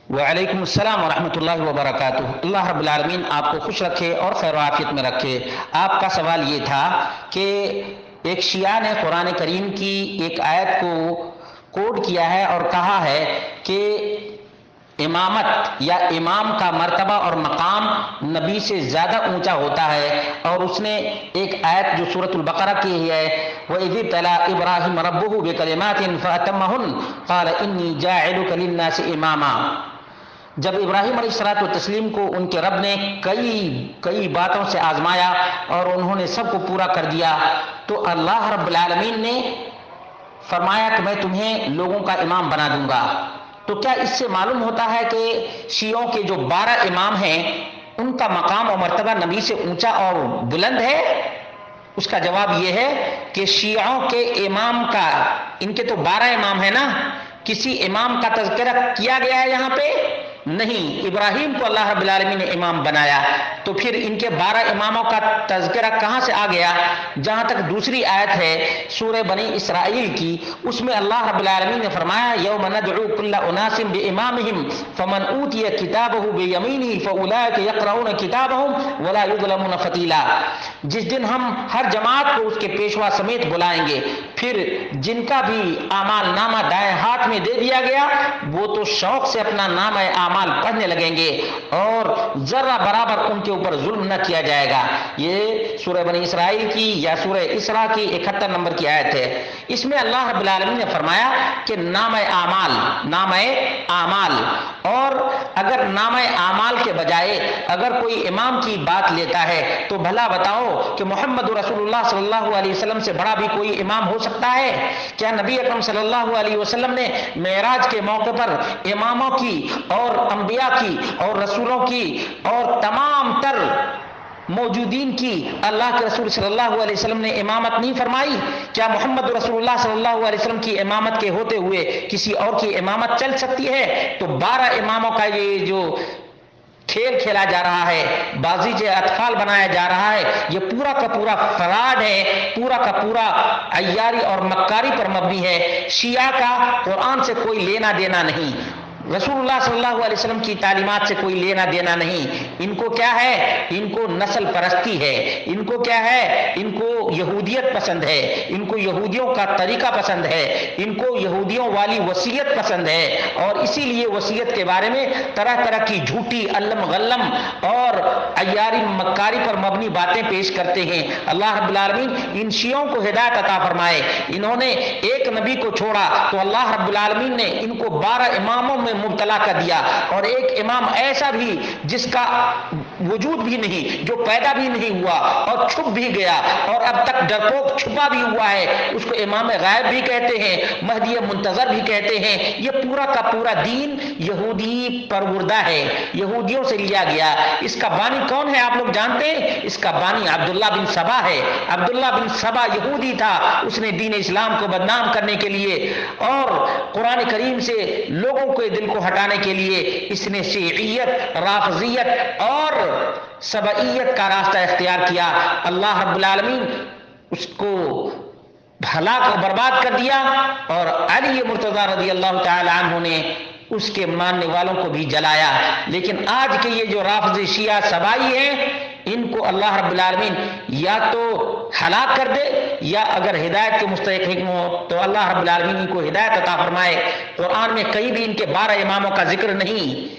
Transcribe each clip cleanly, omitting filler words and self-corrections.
وعلیکم السلام ورحمۃ اللہ وبرکاتہ۔ اللہ رب العالمین آپ کو خوش رکھے اور خیر و عافیت میں رکھے۔ آپ کا سوال یہ تھا کہ ایک شیعہ نے قرآن کریم کی ایک آیت کو کوٹ کیا ہے اور کہا ہے کہ امامت یا امام کا مرتبہ اور مقام نبی سے زیادہ اونچا ہوتا ہے، اور اس نے ایک آیت جو سورۃ البقرہ کی ہے، وَإِذِ ابْتَلَىٰ إِبْرَاهِيمَ رَبُّهُ بِكَلِمَاتٍ فَأَتَمَّهُنَّ قَالَ إِنِّي جَاعِلُكَ لِلنَّاسِ إِمَامًا۔ جب ابراہیم علیہ الصلوۃ والتسلیم کو ان کے رب نے کئی باتوں سے آزمایا اور انہوں نے سب کو پورا کر دیا، تو اللہ رب العالمین نے فرمایا کہ میں تمہیں لوگوں کا امام بنا دوں گا۔ تو کیا اس سے معلوم ہوتا ہے کہ شیعوں کے جو 12 امام ہیں ان کا مقام اور مرتبہ نبی سے اونچا اور بلند ہے؟ اس کا جواب یہ ہے کہ شیعوں کے امام کا، ان کے تو 12 امام ہیں نا، کسی امام کا تذکرہ کیا گیا ہے یہاں پہ؟ نہیں، ابراہیم کو اللہ رب العالمین نے امام بنایا، تو پھر ان کے 12 اماموں کا تذکرہ کہاں سے آ گیا؟ جہاں تک دوسری آیت ہے سورہ بنی اسرائیل کی، اس میں اللہ رب العالمین نے فرمایا یوم ندعو کل اناس بامامہم فمن اوتی کتابہ بیمینہ فاولئک یقرؤون کتابہم ولا یظلمون فتیلا۔ جس دن ہم ہر جماعت کو اس کے پیشوا سمیت بلائیں گے، پھر جن کا بھی اعمال نامہ دائیں ہاتھ میں دے دیا گیا وہ تو شوق سے اپنا نامہ اعمال پڑھنے لگیں گے اور ذرہ برابر ان کے اوپر ظلم نہ کیا جائے گا۔ یہ سورہ بنی اسرائیل کی یا سورہ اسراء کی 71 نمبر کی آیت ہے۔ اس میں اللہ رب العالمین نے فرمایا کہ نامہ اعمال، اور اگر نامہ اعمال کے بجائے اگر کوئی امام کی بات لیتا ہے تو بھلا بتاؤ کہ محمد رسول اللہ صلی اللہ علیہ وسلم سے بڑا بھی کوئی امام ہو سکتا ہے؟ کیا نبی اکرم صلی اللہ علیہ وسلم نے معراج کے موقع پر اماموں کی اور انبیاء کی اور رسولوں کی اور تمام تر موجودین کی اللہ کے رسول صلی اللہ علیہ وسلم نے امامت نہیں فرمائی؟ کیا محمد رسول اللہ صلی اللہ علیہ وسلم کی امامت کے ہوتے ہوئے کسی اور کی امامت چل سکتی ہے؟ تو 12 اماموں کا یہ جو کھیل کھیلا جا رہا ہے، بازی کے اطفال بنایا جا رہا ہے، یہ پورا کا پورا فراڈ ہے، پورا کا پورا عیاری اور مکاری پر مبنی ہے۔ شیعہ کا قرآن سے کوئی لینا دینا نہیں، رسول اللہ صلی اللہ علیہ وسلم کی تعلیمات سے کوئی لینا دینا نہیں۔ ان کو کیا ہے؟ ان کو نسل پرستی ہے، ان کو کیا ہے؟ ان کو یہودیت پسند ہے، ان کو یہودیوں کا طریقہ پسند ہے، ان کو یہودیوں والی وصیت پسند ہے، اور اسی لیے وصیت کے بارے میں طرح طرح کی جھوٹی علم غلم اور عیاری مکاری پر مبنی باتیں پیش کرتے ہیں۔ اللہ رب العالمین ان شیعوں کو ہدایت عطا فرمائے۔ انہوں نے ایک نبی کو چھوڑا تو اللہ رب العالمین نے ان کو 12 اماموں میں مبتلا کر دیا، اور ایک امام ایسا بھی جس کا وجود بھی نہیں، جو پیدا بھی نہیں ہوا اور چھپ بھی گیا اور اب تک ڈرپوک چھپا بھی ہوا ہے، اس کو امام غائب بھی کہتے ہیں، مہدی منتظر بھی کہتے ہیں۔ یہ پورا کا پورا دین یہودی پروردہ ہے، یہودیوں سے لیا گیا۔ اس کا بانی کون ہے آپ لوگ جانتے ہیں؟ اس کا بانی عبداللہ بن سبا ہے۔ عبداللہ بن سبا یہودی تھا، اس نے دین اسلام کو بدنام کرنے کے لیے اور قرآن کریم سے لوگوں کے دل کو ہٹانے کے لیے اس نے شیعیت، رافضیت اور سبعیت کا راستہ اختیار کیا۔ اللہ رب العالمین اس کو ہلاک اور برباد کر دیا، اور علی مرتضی رضی اللہ تعالی عنہ نے اس کے ماننے والوں کو بھی جلایا۔ لیکن آج کے یہ جو رافضی شیعہ سبائی ہیں، ان کو اللہ رب العالمین یا تو ہلاک کر دے، یا اگر ہدایت کے مستحق ہوں تو اللہ رب العالمین ان کو ہدایت عطا فرمائے۔ قرآن میں کہیں بھی ان کے 12 اماموں کا ذکر نہیں۔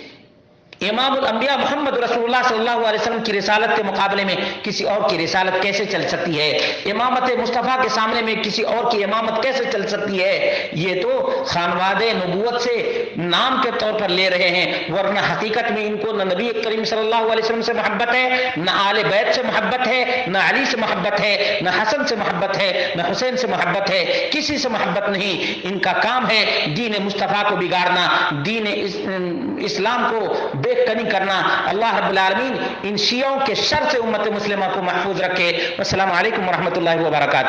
امام الانبیاء محمد رسول اللہ صلی اللہ علیہ وسلم کی رسالت کے مقابلے میں کسی اور کی رسالت کیسے چل سکتی ہے؟ امامت مصطفیٰ کے سامنے میں کسی اور کی امامت کیسے چل سکتی ہے؟ یہ تو خانواد نبوت سے نام کے طور پر لے رہے ہیں، ورنہ حقیقت میں ان کو نہ نبی کریم صلی اللہ علیہ وسلم سے محبت ہے، نہ آل بیت سے محبت ہے، نہ علی سے محبت ہے، نہ حسن سے محبت ہے، نہ حسین سے محبت ہے، کسی سے محبت نہیں۔ ان کا کام ہے دین مصطفیٰ کو بگاڑنا، دین اسلام کو بے کنی کرنا۔ اللہ رب العالمین ان شیعوں کے شر سے امت مسلمہ کو محفوظ رکھے۔ السلام علیکم ورحمۃ اللہ وبرکاتہ۔